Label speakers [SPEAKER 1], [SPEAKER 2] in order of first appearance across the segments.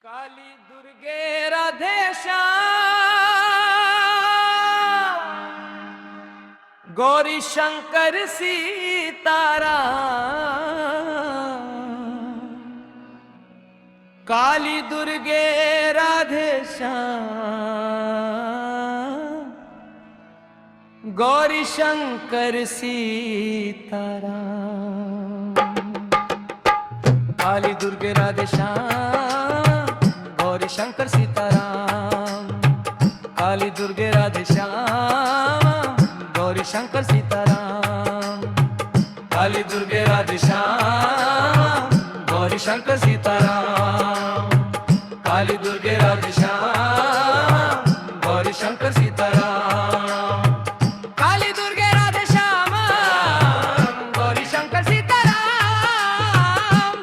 [SPEAKER 1] Kali Durge Radhe Shyam Gauri Shankar Sitaram. Kali Durge Radhe Shyam Gauri Shankar Sitaram. Kali Durge Radhe Shyam Gauri Shankar Sitaram. Kali Durge Radhe Shyam Gauri Shankar Sitaram. Kali Durge Radhe Shyam Gauri Shankar Sitaram. Kali Durge Radhe Shyam Gauri Shankar Sitaram. Kali Durge Radhe Shyam Gauri Shankar Sitaram.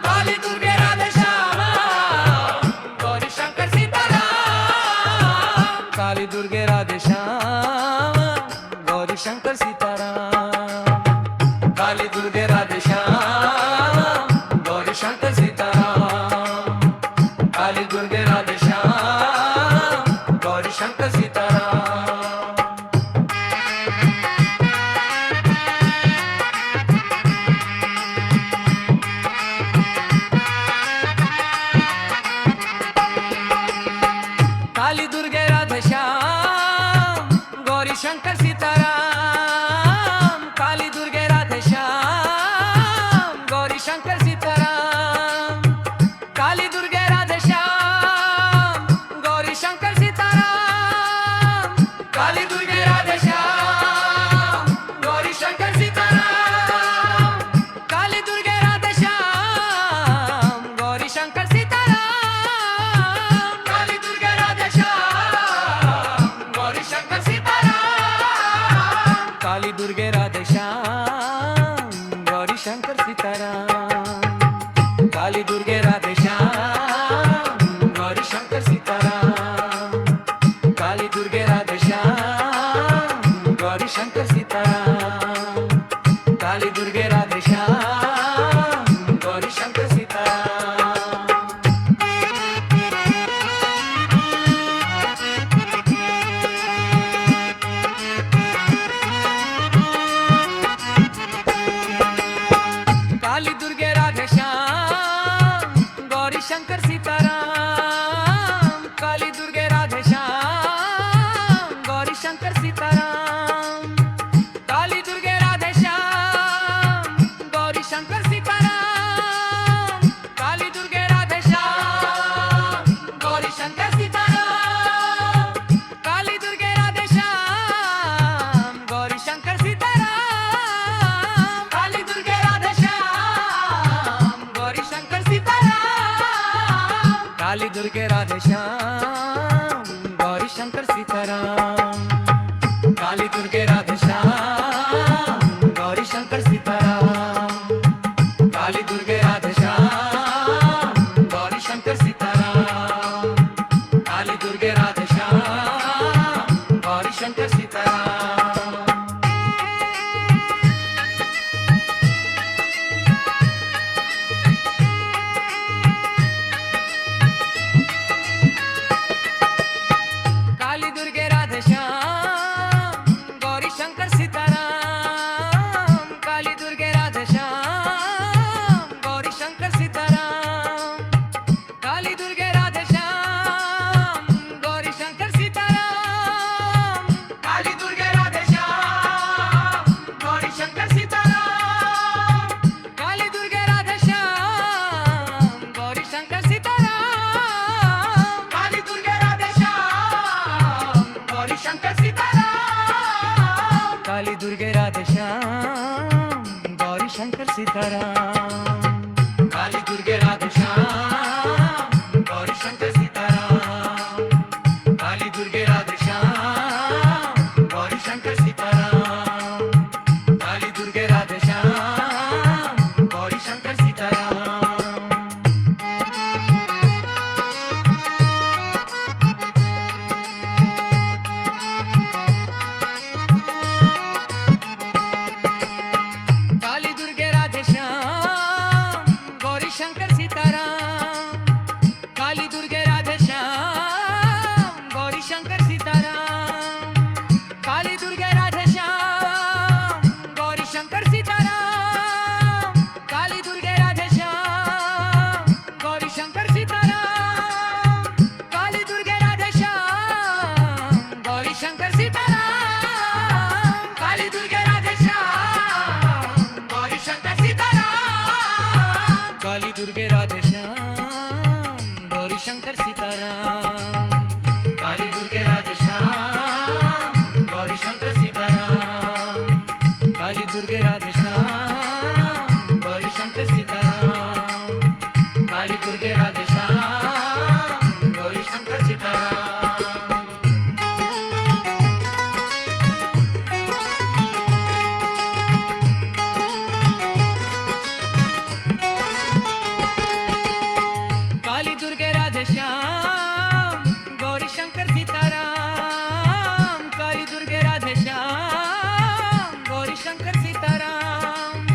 [SPEAKER 1] Kali Durge Radhe Shyam Gauri Shankar Sitaram. Kali Durge Radhe Shyam Gauri Shankar Sitaram. Kali Durge Radhe Shyam Gauri Shankar Sitaram. Kali Durge Radhe Shyam Gauri Shankar Sitaram. Kali Durge Radhe Shyam Gauri Shankar Sitaram. Kali Durge Radhe Shyam Gauri Shankar Sitaram. Kali Durge Radhe Shyam Gauri Shankar Sitaram. Kali Durge Radhe Shyam Gauri Shankar Sitaram. Kali Durge Radhe Shyam Gauri Shankar Sitaram. Kali Durge Radhe Shyam Gauri Shankar Sitaram. Kali Durge Radhe Shyam Gauri Shankar Sitaram. Kali Durge Radhe Shyam Gauri Shankar Sitaram. Kali Durge Radhe Shyam Gauri Shankar Sitaram. Kali Durge Radhe Shyam Gauri Shankar Sitaram. Kali Durge Radhe Shyam Gauri Shankar Sitaram. Kali Durge Radhe Shyam Gauri Shankar Sitaram. Kali Durge Radhe Shyam Gauri Shankar Sitaram. Kali Durge Radhe Shyam Gauri Shankar Sitaram. Kali Durge Radhe Shyam Gauri Shankar Sitaram. Kali Durge Radhe Shyam Gauri Shankar Sitaram. Kali Durge Radhe Shyam Gauri Shankar Sitaram. Kali Durge Radhe Shyam Gauri Shankar Sitaram. Kali Durge Radhe Shyam Gauri Shankar Sitaram. Kali Durge Radhe Shyam Gauri Shankar Sitaram. Kali Durge Radhe Shyam Gauri Shankar Sitaram. Kali Durge Radhe Shyam Gauri Shankar Sitaram. Kali Durge Radhe Shyam Gauri Shankar Sitaram. Kali Durge Radhe Shyam Gauri Shankar Sitaram. Kali Durge Radhe Shyam Gauri Shankar Sitaram. Kali Durge Radhe Shyam Gauri Shankar Sitaram. Kali Durge Radhe Shyam Gauri Shankar Sitaram. Kali Durge Radhe Shyam Gauri Shankar Sitaram. Kali Durge Radhe Shyam Gauri Shankar Sitaram. Kali Durge Radhe Shyam Gauri Shankar Sitaram. Kali Durge Radhe Shyam Gauri Shankar Sitaram. Shankar Sitaram, Kali Durge Radhe Shyam Gauri Shankar Sitaram, Kali Durge Radhe Shyam Gauri Shankar Sitaram, Kali Durge Radhe Shyam Gauri Shankar Sitaram. Kali Durge Radhe Shyam Gauri Shankar Sitaram, Kali Durge Radhe Shyam Gauri Shankar Sitaram,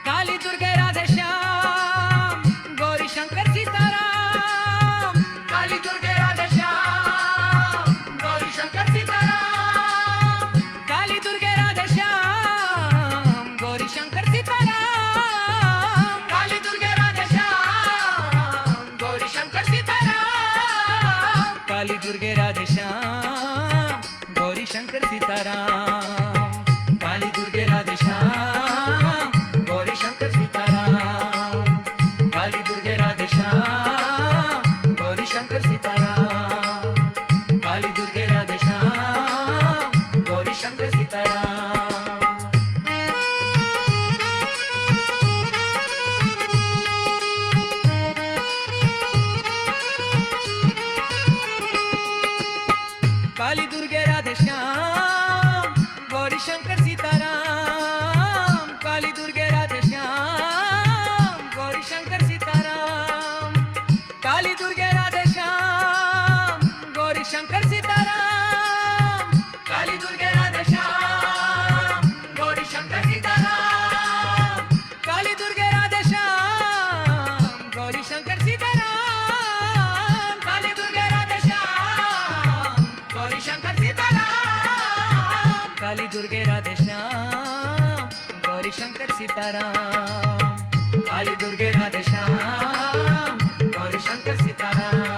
[SPEAKER 1] Kali Durge Radhe Shyam Gauri Shankar Sitaram, Kali Durge Radhe Shyam Gauri Shankar Sitaram, Kali Durge Radhe Shyam Gauri Shankar Sitaram, Kali Durge Radhe Shyam Gauri Shankar Sitaram, Kali Durge Radhe Shyam Gauri Shankar Sitaram, Kali Durge Radhe Shyam Gauri Shankar Sitaram, Kali Durge Radhe Shyam Gauri Shankar Sitaram, Kali Durge Radhe Shyam Gauri Shankar Sitaram. Kali Durge Radhe Shyam Gauri Shankar Sitaram, Kali Durge Radhe Shyam Gauri Shankar Sitaram, Kali Durge Radhe Shyam Gauri Shankar Sitaram, Kali Durge Radhe Shyam Gauri Shankar Sitaram, Kali Durge Radhe Shyam Gauri Shankar Sitaram, Kali Durge Radhe Shyam Gauri Shankar Sitaram, Kali Durge Radhe Shyam Gauri Shankar Sitaram, Kali Durge Radhe Shyam Gauri Shankar Sitaram.